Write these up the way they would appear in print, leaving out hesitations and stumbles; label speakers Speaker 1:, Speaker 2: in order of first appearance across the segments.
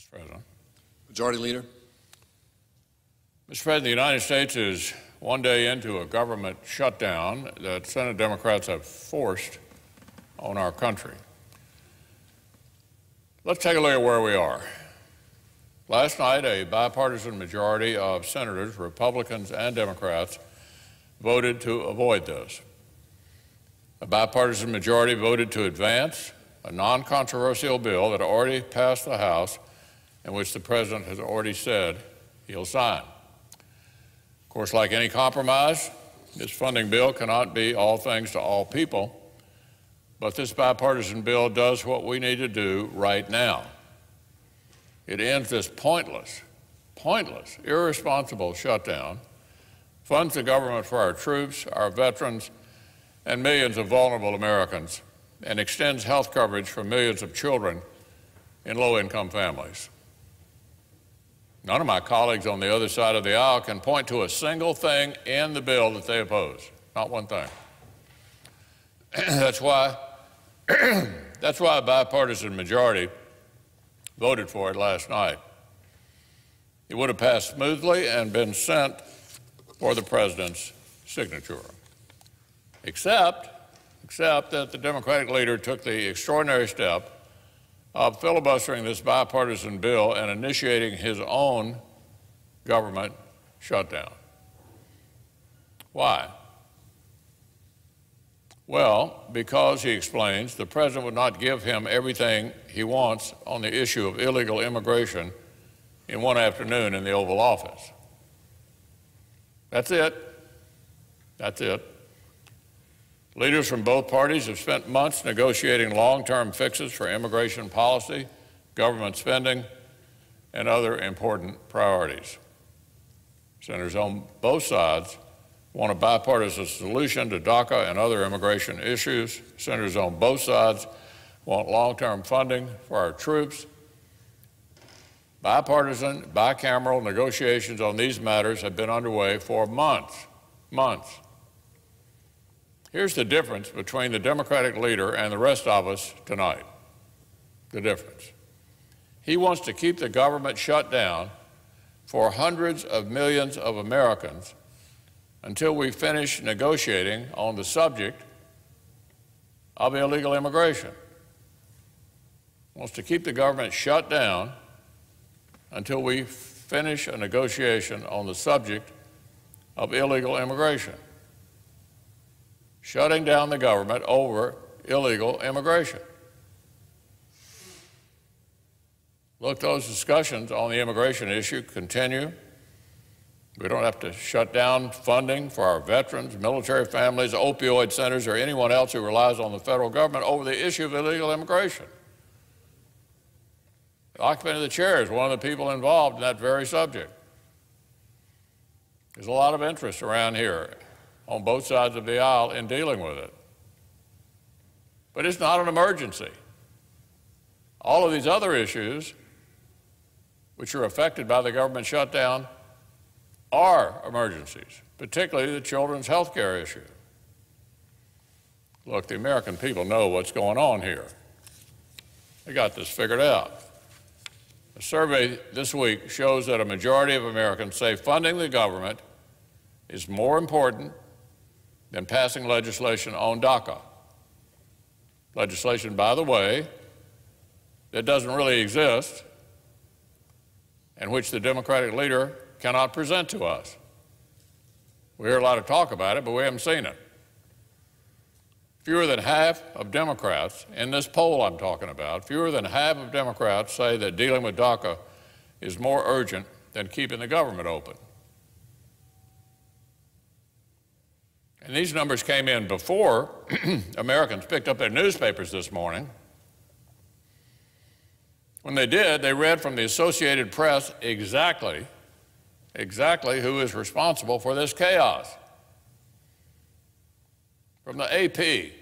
Speaker 1: Mr. President.
Speaker 2: Majority Leader.
Speaker 1: Mr. President, the United States is one day into a government shutdown that Senate Democrats have forced on our country. Let's take a look at where we are. Last night, a bipartisan majority of senators, Republicans and Democrats, voted to avoid this. A bipartisan majority voted to advance a non-controversial bill that already passed the House and which the President has already said he'll sign. Of course, like any compromise, this funding bill cannot be all things to all people, but this bipartisan bill does what we need to do right now. It ends this pointless, irresponsible shutdown, funds the government for our troops, our veterans, and millions of vulnerable Americans, and extends health coverage for millions of children in low-income families. None of my colleagues on the other side of the aisle can point to a single thing in the bill that they oppose, not one thing. That's why a bipartisan majority voted for it last night. It would have passed smoothly and been sent for the President's signature, except that the Democratic leader took the extraordinary step of filibustering this bipartisan bill and initiating his own government shutdown. Why? Well, because, he explains, the President would not give him everything he wants on the issue of illegal immigration in one afternoon in the Oval Office. That's it. That's it. Leaders from both parties have spent months negotiating long-term fixes for immigration policy, government spending, and other important priorities. Senators on both sides want a bipartisan solution to DACA and other immigration issues. Senators on both sides want long-term funding for our troops. Bipartisan, bicameral negotiations on these matters have been underway for months. Here's the difference between the Democratic leader and the rest of us tonight. The difference. He wants to keep the government shut down for hundreds of millions of Americans until we finish negotiating on the subject of illegal immigration. Wants to keep the government shut down until we finish a negotiation on the subject of illegal immigration. Shutting down the government over illegal immigration. Look, those discussions on the immigration issue continue. We don't have to shut down funding for our veterans, military families, opioid centers, or anyone else who relies on the federal government over the issue of illegal immigration. The occupant of the chair is one of the people involved in that very subject. There's a lot of interest around here on both sides of the aisle in dealing with it. But it's not an emergency. All of these other issues, which are affected by the government shutdown, are emergencies, particularly the children's health care issue. Look, the American people know what's going on here. They got this figured out. A survey this week shows that a majority of Americans say funding the government is more important than passing legislation on DACA. Legislation, by the way, that doesn't really exist and which the Democratic leader cannot present to us. We hear a lot of talk about it, but we haven't seen it. Fewer than half of Democrats, in this poll I'm talking about, fewer than half of Democrats say that dealing with DACA is more urgent than keeping the government open. And these numbers came in before Americans picked up their newspapers this morning. When they did, they read from the Associated Press exactly who is responsible for this chaos. From the AP,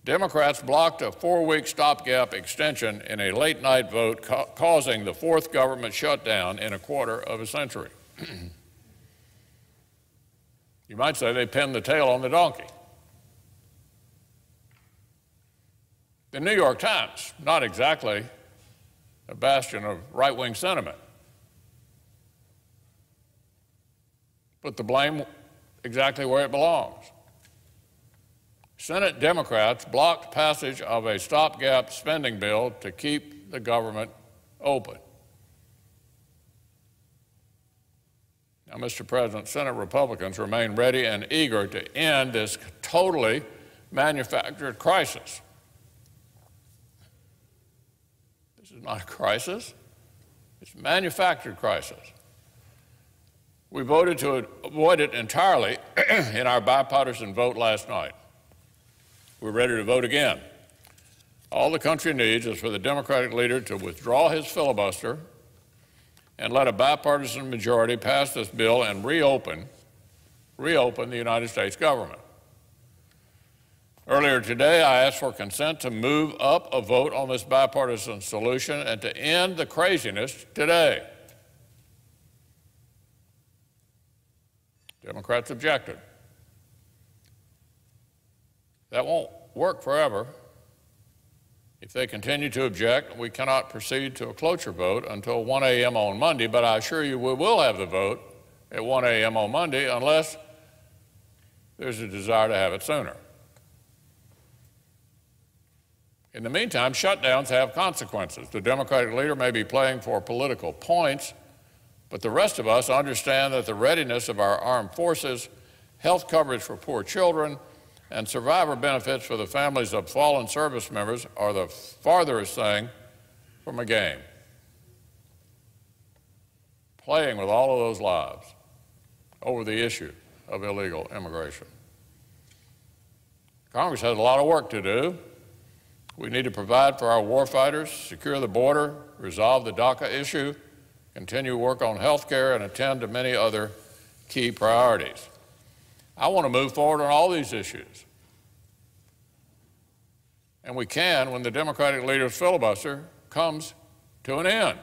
Speaker 1: Democrats blocked a 4-week stopgap extension in a late-night vote, causing the fourth government shutdown in a quarter of a century. You might say they pinned the tail on the donkey. The New York Times, not exactly a bastion of right-wing sentiment. Put the blame exactly where it belongs. Senate Democrats blocked passage of a stopgap spending bill to keep the government open. Now, Mr. President, Senate Republicans remain ready and eager to end this totally manufactured crisis. This is not a crisis. It's a manufactured crisis. We voted to avoid it entirely in our bipartisan vote last night. We're ready to vote again. All the country needs is for the Democratic leader to withdraw his filibuster and let a bipartisan majority pass this bill and reopen the United States government. Earlier today, I asked for consent to move up a vote on this bipartisan solution and to end the craziness today. Democrats objected. That won't work forever. If they continue to object, we cannot proceed to a cloture vote until 1 a.m. on Monday, but I assure you we will have the vote at 1 a.m. on Monday unless there's a desire to have it sooner. In the meantime, shutdowns have consequences. The Democratic leader may be playing for political points, but the rest of us understand that the readiness of our armed forces, health coverage for poor children, and survivor benefits for the families of fallen service members are the farthest thing from a game. Playing with all of those lives over the issue of illegal immigration. Congress has a lot of work to do. We need to provide for our warfighters, secure the border, resolve the DACA issue, continue work on health care, and attend to many other key priorities. I want to move forward on all these issues. And we can when the Democratic leader's filibuster comes to an end.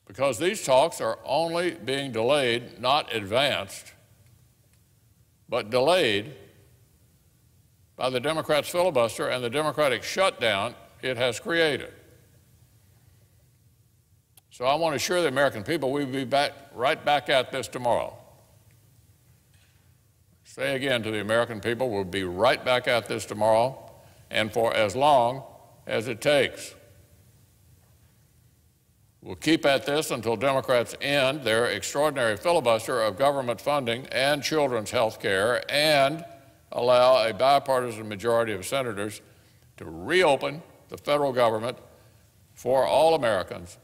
Speaker 1: Because these talks are only being delayed, not advanced, but delayed by the Democrats' filibuster and the Democratic shutdown it has created. So I want to assure the American people we'll be right back at this tomorrow. Say again to the American people, we'll be right back at this tomorrow and for as long as it takes. We'll keep at this until Democrats end their extraordinary filibuster of government funding and children's health care and allow a bipartisan majority of senators to reopen the federal government for all Americans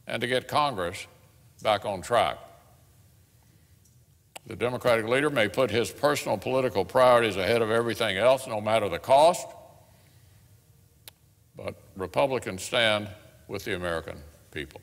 Speaker 1: and to get Congress back on track. The Democratic leader may put his personal political priorities ahead of everything else, no matter the cost, but Republicans stand with the American people.